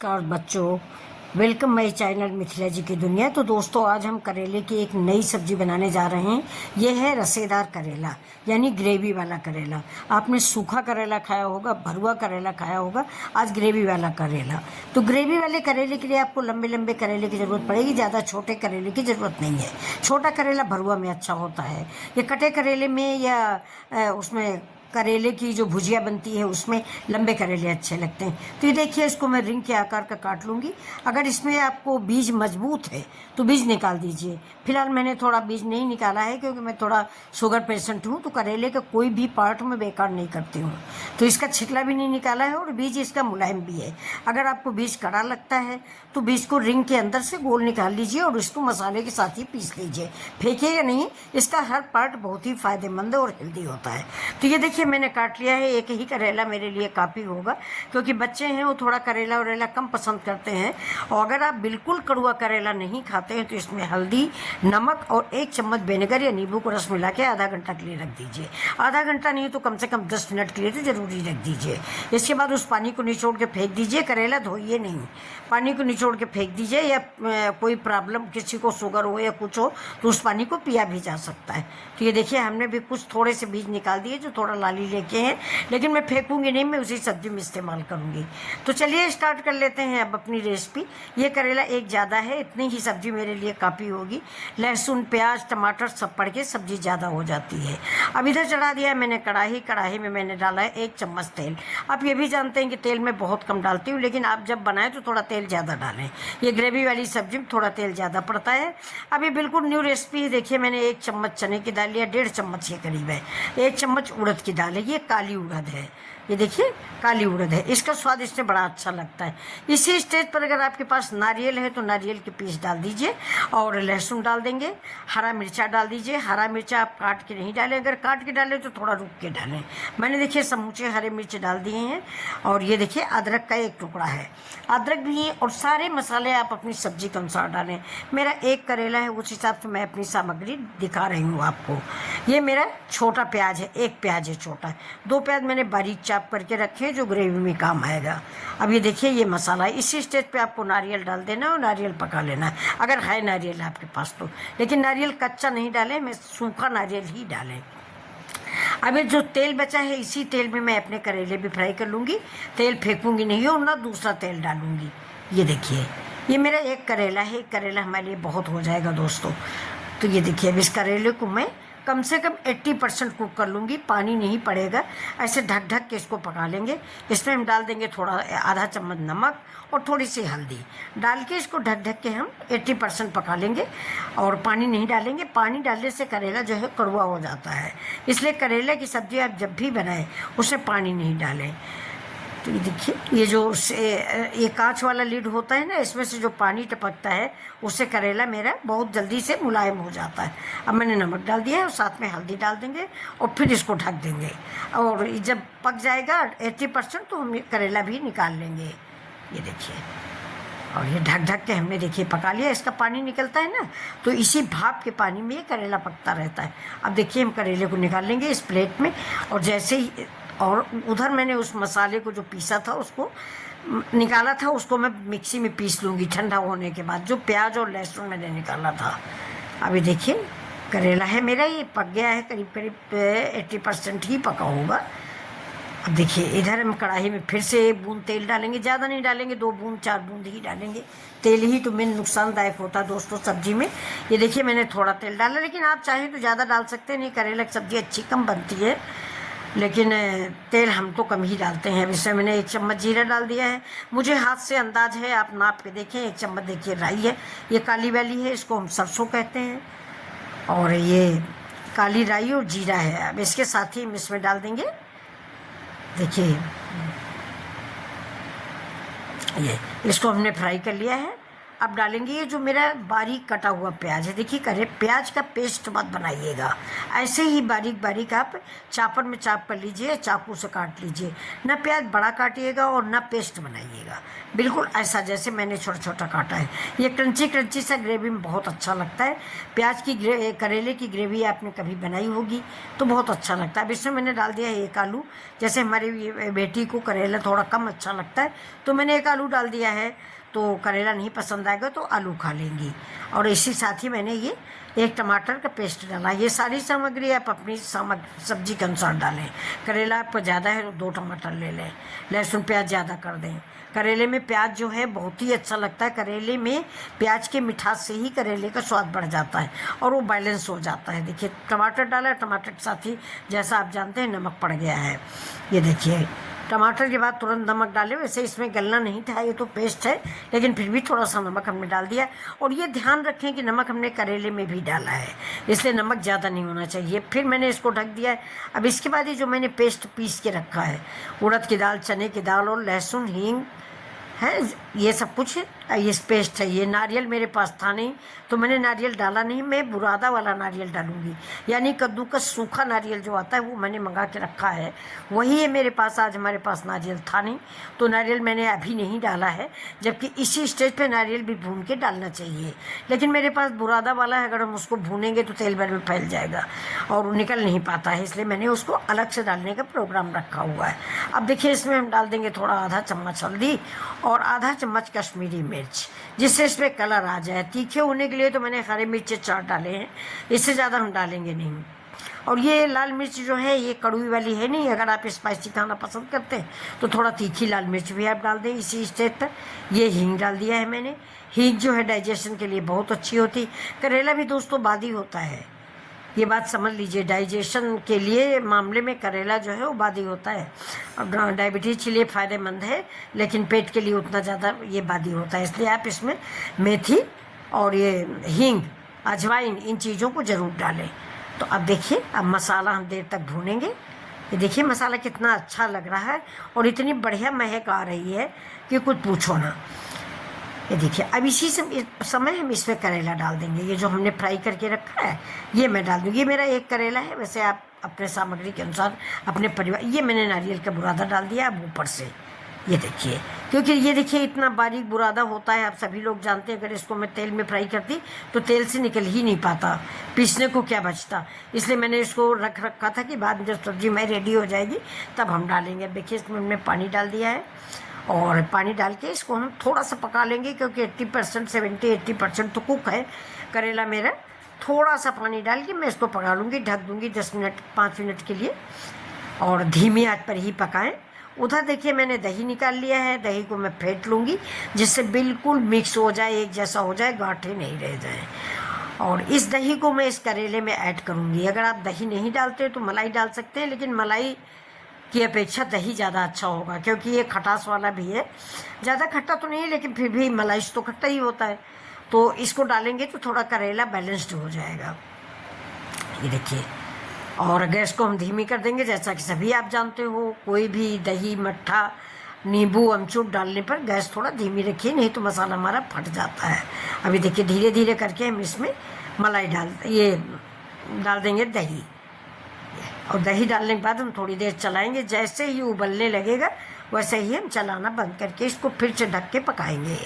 नमस्कार बच्चों, welcome my channel Mithila जी की दुनिया। तो दोस्तों, आज हम करेले की एक नई सब्जी बनाने जा रहे हैं। ये है रसेदार करेला, यानी ग्रेवी वाला करेला। आपने सूखा करेला खाया होगा, भरुआ करेला खाया होगा, आज ग्रेवी वाला करेला। तो ग्रेवी वाले करेले के लिए आपको लंबे लंबे करेले की ज़रूरत पड़ेगी, ज़्यादा छोटे करेले की ज़रूरत नहीं है। छोटा करेला भरुआ में अच्छा होता है। ये कटे करेले में या उसमें करेले की जो भुजिया बनती है उसमें लंबे करेले अच्छे लगते हैं। तो ये देखिए, इसको मैं रिंग के आकार का काट लूँगी। अगर इसमें आपको बीज मजबूत है तो बीज निकाल दीजिए। फिलहाल मैंने थोड़ा बीज नहीं निकाला है क्योंकि मैं थोड़ा शुगर पेशेंट हूँ, तो करेले का कोई भी पार्ट में बेकार नहीं करती हूँ। तो इसका छिकला भी नहीं निकाला है और बीज इसका मुलायम भी है। अगर आपको बीज कड़ा लगता है तो बीज को रिंग के अंदर से गोल निकाल लीजिए और इसको मसाले के साथ ही पीस लीजिए। फेंकिएगा नहीं, इसका हर पार्ट बहुत ही फायदेमंद और हेल्दी होता है। तो ये देखिए, मैंने काट लिया है। एक ही करेला मेरे लिए काफ़ी होगा क्योंकि बच्चे हैं वो थोड़ा करेला वरेला कम पसंद करते हैं। और अगर आप बिल्कुल कड़वा करेला नहीं खाते हैं तो इसमें हल्दी, नमक और 1 चम्मच विनेगर या नींबू को रस मिला के आधा घंटा के लिए रख दीजिए। आधा घंटा नहीं तो कम से कम 10 मिनट के लिए तो ज़रूरी रख दीजिए। इसके बाद उस पानी को निचोड़ के फेंक दीजिए। करेला धोइए नहीं, पानी को निचोड़ के फेंक दीजिए। या कोई प्रॉब्लम, किसी को शुगर हो या कुछ हो तो उस पानी को पिया भी जा सकता है। तो ये देखिए, हमने भी कुछ थोड़े से बीज निकाल दिए जो थोड़ा लाली लेके हैं, लेकिन मैं फेंकूंगी नहीं, मैं उसी सब्जी में इस्तेमाल करूंगी। तो चलिए स्टार्ट कर लेते हैं अब अपनी रेसिपी। ये करेला एक ज़्यादा है, इतनी ही सब्जी मेरे लिए काफ़ी होगी। लहसुन, प्याज, टमाटर सब पड़ के सब्जी ज़्यादा हो जाती है। अब इधर चढ़ा दिया मैंने कढ़ाई। कढ़ाई में मैंने डाला है 1 चम्मच तेल। आप ये भी जानते हैं कि तेल मैं बहुत कम डालती हूँ, लेकिन आप जब बनाएं तो थोड़ा तेल ज़्यादा डालें। ये ग्रेवी वाली सब्जी में थोड़ा तेल ज़्यादा पड़ता है। अब ये बिल्कुल न्यू रेसिपी है। देखिए, मैंने 1 चम्मच चने की दाल लिया, 1.5 चम्मच के करीब है। 1 चम्मच उड़द की दाल है, ये काली उड़द है। ये देखिए, काली उड़द है। इसका स्वाद इससे बड़ा अच्छा लगता है। इसी स्टेज पर अगर आपके पास नारियल है तो नारियल के पीस डाल दीजिए और लहसुन डाल देंगे। हरा मिर्चा डाल दीजिए। हरा मिर्चा आप काट के नहीं डालें, अगर काट के डालें तो थोड़ा रुक के डालें। मैंने देखिए समूचे हरे मिर्च डाल दिए हैं। और ये देखिए, अदरक का 1 टुकड़ा है, अदरक भी है। और सारे मसाले आप अपनी सब्जी के अनुसार डालें। मेरा 1 करेला है, उस हिसाब से मैं अपनी सामग्री दिखा रही हूँ आपको। ये मेरा छोटा प्याज है, 1 प्याज है छोटा। 2 प्याज मैंने बारीक चाप करके रखे हैं जो ग्रेवी में काम आएगा। अब ये देखिए, ये मसाला है। इसी स्टेज पे आपको नारियल डाल देना और नारियल पका लेना है, अगर है नारियल आपके पास तो। लेकिन नारियल कच्चा नहीं डालें, मैं सूखा नारियल ही डालें। अब ये जो तेल बचा है, इसी तेल में मैं अपने करेले भी फ्राई कर लूँगी। तेल फेंकूँगी नहीं और ना दूसरा तेल डालूँगी। ये देखिए, ये मेरा 1 करेला है। 1 करेला हमारे लिए बहुत हो जाएगा दोस्तों। तो ये देखिए, अब इस करेले को मैं कम से कम 80% कुक कर लूँगी, पानी नहीं पड़ेगा। ऐसे ढक ढक के इसको पका लेंगे। इसमें हम डाल देंगे थोड़ा आधा चम्मच नमक और थोड़ी सी हल्दी डाल के इसको ढक ढक के हम 80% पका लेंगे और पानी नहीं डालेंगे। पानी डालने से करेला जो है कड़वा हो जाता है, इसलिए करेले की सब्ज़ी आप जब भी बनाएं उसमें पानी नहीं डालें। तो ये देखिए, ये जो ये कांच वाला लीड होता है ना, इसमें से जो पानी टपकता है उससे करेला मेरा बहुत जल्दी से मुलायम हो जाता है। अब मैंने नमक डाल दिया है और साथ में हल्दी डाल देंगे और फिर इसको ढक देंगे। और जब पक जाएगा 80% तो हम करेला भी निकाल लेंगे। ये देखिए, और ये ढक ढक के हमने देखिए पका लिया। इसका पानी निकलता है ना, तो इसी भाप के पानी में ये करेला पकता रहता है। अब देखिए, हम करेले को निकाल लेंगे इस प्लेट में। और जैसे ही, और उधर मैंने उस मसाले को जो पीसा था उसको निकाला था, उसको मैं मिक्सी में पीस लूँगी ठंडा होने के बाद, जो प्याज और लहसुन मैंने निकाला था। अभी देखिए, करेला है मेरा, ये पक गया है, करीब करीब 80% ही पका होगा। अब देखिए, इधर हम कढ़ाई में फिर से 1 बूंद तेल डालेंगे। ज़्यादा नहीं डालेंगे, 2 बूंद 4 बूंद ही डालेंगे। तेल ही तो मेन नुकसानदायक होता है दोस्तों सब्जी में। ये देखिए, मैंने थोड़ा तेल डाला, लेकिन आप चाहें तो ज़्यादा डाल सकते हैं। नहीं, करेला की सब्ज़ी अच्छी कम बनती है, लेकिन तेल हम तो कम ही डालते हैं। अब इसमें मैंने 1 चम्मच जीरा डाल दिया है। मुझे हाथ से अंदाज है, आप नाप के देखें। 1 चम्मच देखिए राई है, ये काली वाली है, इसको हम सरसों कहते हैं। और ये काली राई और जीरा है। अब इसके साथ ही हम इसमें डाल देंगे, देखिए ये, इसको हमने फ्राई कर लिया है। अब डालेंगे ये जो मेरा बारीक कटा हुआ प्याज है। देखिए प्याज का पेस्ट मत बनाइएगा, ऐसे ही बारीक बारीक आप चापर में चाप कर लीजिए, चाकू से काट लीजिए। ना प्याज बड़ा काटिएगा और ना पेस्ट बनाइएगा, बिल्कुल ऐसा जैसे मैंने छोटा छोटा काटा है। ये क्रंची क्रंची सा ग्रेवी में बहुत अच्छा लगता है। प्याज की करेले की ग्रेवी आपने कभी बनाई होगी तो बहुत अच्छा लगता है। अब इसमें मैंने डाल दिया है 1 आलू। जैसे हमारी बेटी को करेला थोड़ा कम अच्छा लगता है तो मैंने 1 आलू डाल दिया है। तो करेला नहीं पसंद आएगा तो आलू खा लेंगी। और इसी साथ ही मैंने ये 1 टमाटर का पेस्ट डाला। ये सारी सामग्री आप अपनी सब्जी के अनुसार डालें। करेला आपको ज़्यादा है तो 2 टमाटर ले लें, लहसुन प्याज ज़्यादा कर दें। करेले में प्याज जो है बहुत ही अच्छा लगता है। करेले में प्याज के मिठास से ही करेले का स्वाद बढ़ जाता है और वो बैलेंस हो जाता है। देखिए टमाटर डाला, टमाटर के साथ ही जैसा आप जानते हैं नमक पड़ गया है। ये देखिए टमाटर के बाद तुरंत नमक डाले। वैसे इसमें गलना नहीं था, ये तो पेस्ट है, लेकिन फिर भी थोड़ा सा नमक हमने डाल दिया। और ये ध्यान रखें कि नमक हमने करेले में भी डाला है, इसलिए नमक ज़्यादा नहीं होना चाहिए। फिर मैंने इसको ढक दिया है। अब इसके बाद ये जो मैंने पेस्ट पीस के रखा है, उड़द की दाल, चने की दाल और लहसुन, हींग है, ये सब कुछ ये पेस्ट है। ये नारियल मेरे पास था नहीं तो मैंने नारियल डाला नहीं। मैं बुरादा वाला नारियल डालूंगी, यानी कद्दू का सूखा नारियल जो आता है वो मैंने मंगा के रखा है, वही है मेरे पास। आज हमारे पास नारियल था नहीं तो नारियल मैंने अभी नहीं डाला है, जबकि इसी स्टेज पे नारियल भी भून के डालना चाहिए। लेकिन मेरे पास बुरादा वाला है, अगर हम उसको भूनेंगे तो तेल भर में फैल जाएगा और निकल नहीं पाता है, इसलिए मैंने उसको अलग से डालने का प्रोग्राम रखा हुआ है। अब देखिए इसमें हम डाल देंगे थोड़ा आधा चम्मच हल्दी और आधा चम्मच कश्मीरी मिर्च, जिससे इसमें कलर आ जाए। तीखे होने के लिए तो मैंने हरी मिर्च 4 डाले हैं, इससे ज़्यादा हम डालेंगे नहीं। और ये लाल मिर्च जो है ये कड़वी वाली है नहीं, अगर आप स्पाइसी खाना पसंद करते हैं तो थोड़ा तीखी लाल मिर्च भी आप डाल दें इसी स्टेज पर। ये हींग डाल दिया है मैंने। हींग जो है डाइजेशन के लिए बहुत अच्छी होती। करेला भी दोस्तों बादी होता है, ये बात समझ लीजिए। डाइजेशन के लिए मामले में करेला जो है वो बादी होता है। अब डायबिटीज़ के लिए फ़ायदेमंद है, लेकिन पेट के लिए उतना ज़्यादा ये बादी होता है, इसलिए आप इसमें मेथी और ये हींग, अजवाइन, इन चीज़ों को ज़रूर डालें। तो अब देखिए अब मसाला हम देर तक भूनेंगे। ये देखिए मसाला कितना अच्छा लग रहा है और इतनी बढ़िया महक आ रही है कि कुछ पूछो ना। ये देखिए अब इसी समय हम इसमें करेला डाल देंगे। ये जो हमने फ्राई करके रखा है ये मैं डाल दूँगी। ये मेरा 1 करेला है, वैसे आप अपने सामग्री के अनुसार अपने परिवार। ये मैंने नारियल का बुरादा डाल दिया अब ऊपर से। ये देखिए, क्योंकि ये देखिए इतना बारीक बुरादा होता है, आप सभी लोग जानते हैं। अगर इसको मैं तेल में फ्राई करती तो तेल से निकल ही नहीं पाता, पीसने को क्या बचता। इसलिए मैंने इसको रखा था कि बाद में जब सब्जी मैं रेडी हो जाएगी तब हम डालेंगे। देखिए इसमें हमने पानी डाल दिया है और पानी डाल के इसको हम थोड़ा सा पका लेंगे, क्योंकि 80% 70-80% तो कुक है करेला मेरा। थोड़ा सा पानी डाल के मैं इसको पका लूँगी, ढक दूँगी 10 मिनट 5 मिनट के लिए, और धीमी आंच पर ही पकाएं। उधर देखिए मैंने दही निकाल लिया है, दही को मैं फेंट लूँगी जिससे बिल्कुल मिक्स हो जाए, एक जैसा हो जाए, गांठें नहीं रह जाएं। और इस दही को मैं इस करेले में ऐड करूँगी। अगर आप दही नहीं डालते तो मलाई डाल सकते हैं, लेकिन मलाई की अपेक्षा दही ज़्यादा अच्छा होगा, क्योंकि ये खटास वाला भी है। ज़्यादा खट्टा तो नहीं, लेकिन फिर भी मलाई तो खट्टा ही होता है, तो इसको डालेंगे तो थोड़ा करेला बैलेंस्ड हो जाएगा। ये देखिए, और गैस को हम धीमी कर देंगे। जैसा कि सभी आप जानते हो, कोई भी दही, मट्ठा, नींबू, अमचूर डालने पर गैस थोड़ा धीमी रखिए, नहीं तो मसाला हमारा फट जाता है। अभी देखिए धीरे धीरे करके हम इसमें मलाई डाल देंगे दही, और दही डालने के बाद हम थोड़ी देर चलाएंगे। जैसे ही उबलने लगेगा वैसे ही हम चलाना बंद करके इसको फिर से ढक के पकाएंगे।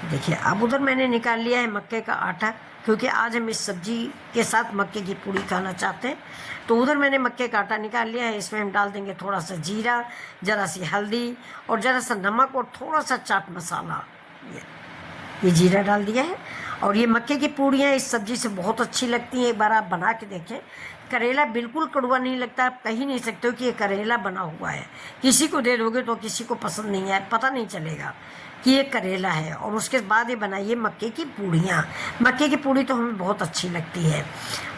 देखिए अब उधर मैंने निकाल लिया है मक्के का आटा, क्योंकि आज हम इस सब्जी के साथ मक्के की पूड़ी खाना चाहते हैं। तो उधर मैंने मक्के का आटा निकाल लिया है। इसमें हम डाल देंगे थोड़ा सा जीरा, ज़रा सी हल्दी और ज़रा सा नमक और थोड़ा सा चाट मसाला। ये जीरा डाल दिया है। और ये मक्के की पूड़ियाँ इस सब्ज़ी से बहुत अच्छी लगती हैं, एक बार आप बना के देखें। करेला बिल्कुल कड़वा नहीं लगता, आप कह ही नहीं सकते हो कि ये करेला बना हुआ है। किसी को दे दोगे तो किसी को पसंद नहीं है, पता नहीं चलेगा कि ये करेला है। और उसके बाद ये बनाइए मक्के की पूड़ियाँ। मक्के की पूड़ी तो हमें बहुत अच्छी लगती है,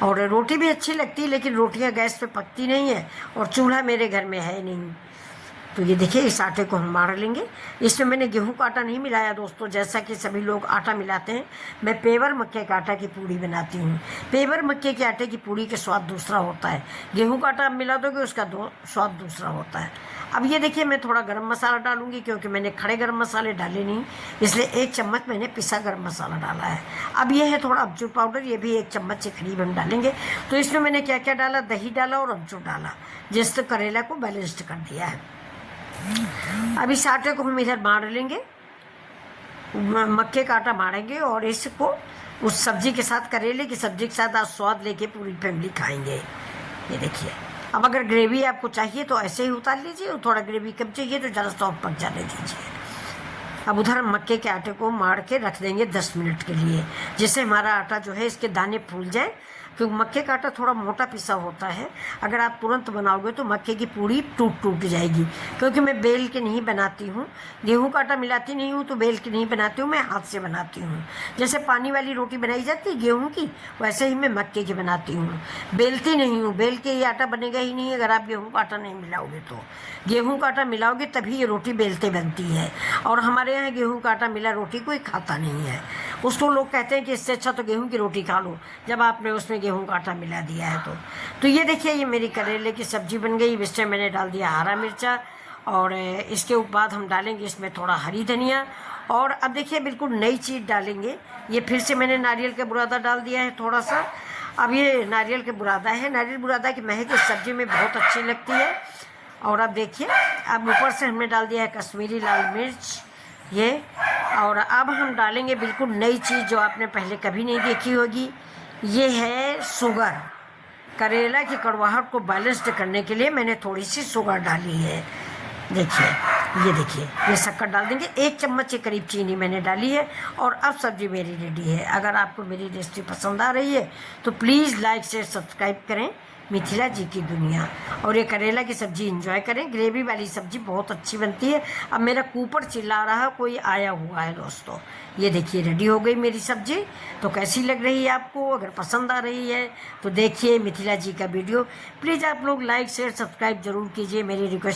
और रोटी भी अच्छी लगती है, लेकिन रोटियाँ गैस पे पकती नहीं है और चूल्हा मेरे घर में है नहीं, तो ये देखिए इस आटे को हम मार लेंगे। इसमें मैंने गेहूं का आटा नहीं मिलाया दोस्तों, जैसा कि सभी लोग आटा मिलाते हैं। मैं पेवर मक्के का आटा की पूड़ी बनाती हूँ। पेवर मक्के के आटे की पूड़ी का स्वाद दूसरा होता है, गेहूं का आटा मिला दोगे उसका स्वाद दूसरा होता है। अब ये देखिए मैं थोड़ा गरम मसाला डालूंगी, क्योंकि मैंने खड़े गरम मसाले डाले नहीं, इसलिए 1 चम्मच मैंने पिसा गरम मसाला डाला है। अब ये है थोड़ा अमचूर पाउडर, ये भी 1 चम्मच के करीब हम डालेंगे। तो इसमें मैंने क्या क्या डाला, दही डाला और अमचूर डाला, जिससे करेला को बैलेंस्ड कर दिया है। अब इस आटे को हम इधर मार लेंगे, मक्के का आटा मारेंगे और इसको उस सब्जी के साथ, करेले की सब्जी के साथ आज स्वाद लेके पूरी फैमिली खाएंगे। ये देखिए, अब अगर ग्रेवी आपको चाहिए तो ऐसे ही उतार लीजिए, और थोड़ा ग्रेवी कम चाहिए तो ज़रा सॉफ्ट पक जाने दीजिए। अब उधर मक्के के आटे को मार के रख देंगे 10 मिनट के लिए, जिससे हमारा आटा जो है इसके दाने फूल जाए, क्योंकि मक्के का आटा थोड़ा मोटा पिसा होता है। अगर आप तुरंत बनाओगे तो मक्के की पूड़ी टूट जाएगी, क्योंकि मैं बेल के नहीं बनाती हूँ, गेहूं का आटा मिलाती नहीं हूँ तो बेल के नहीं बनाती हूँ, मैं हाथ से बनाती हूँ। जैसे पानी वाली रोटी बनाई जाती है गेहूं की, वैसे ही मैं मक्के की बनाती हूँ, बेलती नहीं हूँ। बेल के ये आटा बनेगा ही नहीं अगर आप गेहूँ का आटा नहीं मिलाओगे तो। गेहूँ का आटा मिलाओगे तभी ये रोटी बेलते बनती है, और हमारे यहाँ गेहूँ का आटा मिला रोटी कोई खाता नहीं है। उसको लोग कहते हैं कि इससे अच्छा तो गेहूं की रोटी खा लो, जब आपने उसमें गेहूं का आटा मिला दिया है तो ये देखिए ये मेरी करेले की सब्जी बन गई। इसमें मैंने डाल दिया हरा मिर्चा, और इसके बाद हम डालेंगे इसमें थोड़ा हरी धनिया, और अब देखिए बिल्कुल नई चीज़ डालेंगे। ये फिर से मैंने नारियल का बुरादा डाल दिया है थोड़ा सा। अब ये नारियल के बुरादा है, नारियल बुरादा की महक इस सब्जी में बहुत अच्छी लगती है। और अब देखिए, अब ऊपर से हमने डाल दिया है कश्मीरी लाल मिर्च ये, और अब हम डालेंगे बिल्कुल नई चीज़ जो आपने पहले कभी नहीं देखी होगी, ये है शुगर। करेला की कड़वाहट को बैलेंस्ड करने के लिए मैंने थोड़ी सी शुगर डाली है। देखिए, ये देखिए, ये शक्कर डाल देंगे, 1 चम्मच के करीब चीनी मैंने डाली है, और अब सब्जी मेरी रेडी है। अगर आपको मेरी रेसिपी पसंद आ रही है तो प्लीज़ लाइक शेयर सब्सक्राइब करें मिथिला जी की दुनिया, और ये करेला की सब्ज़ी एंजॉय करें। ग्रेवी वाली सब्ज़ी बहुत अच्छी बनती है। अब मेरा कुकर चिल्ला रहा है, कोई आया हुआ है दोस्तों। ये देखिए रेडी हो गई मेरी सब्ज़ी। तो कैसी लग रही है आपको? अगर पसंद आ रही है तो देखिए मिथिला जी का वीडियो। प्लीज़ आप लोग लाइक शेयर सब्सक्राइब जरूर कीजिए, मेरी रिक्वेस्ट।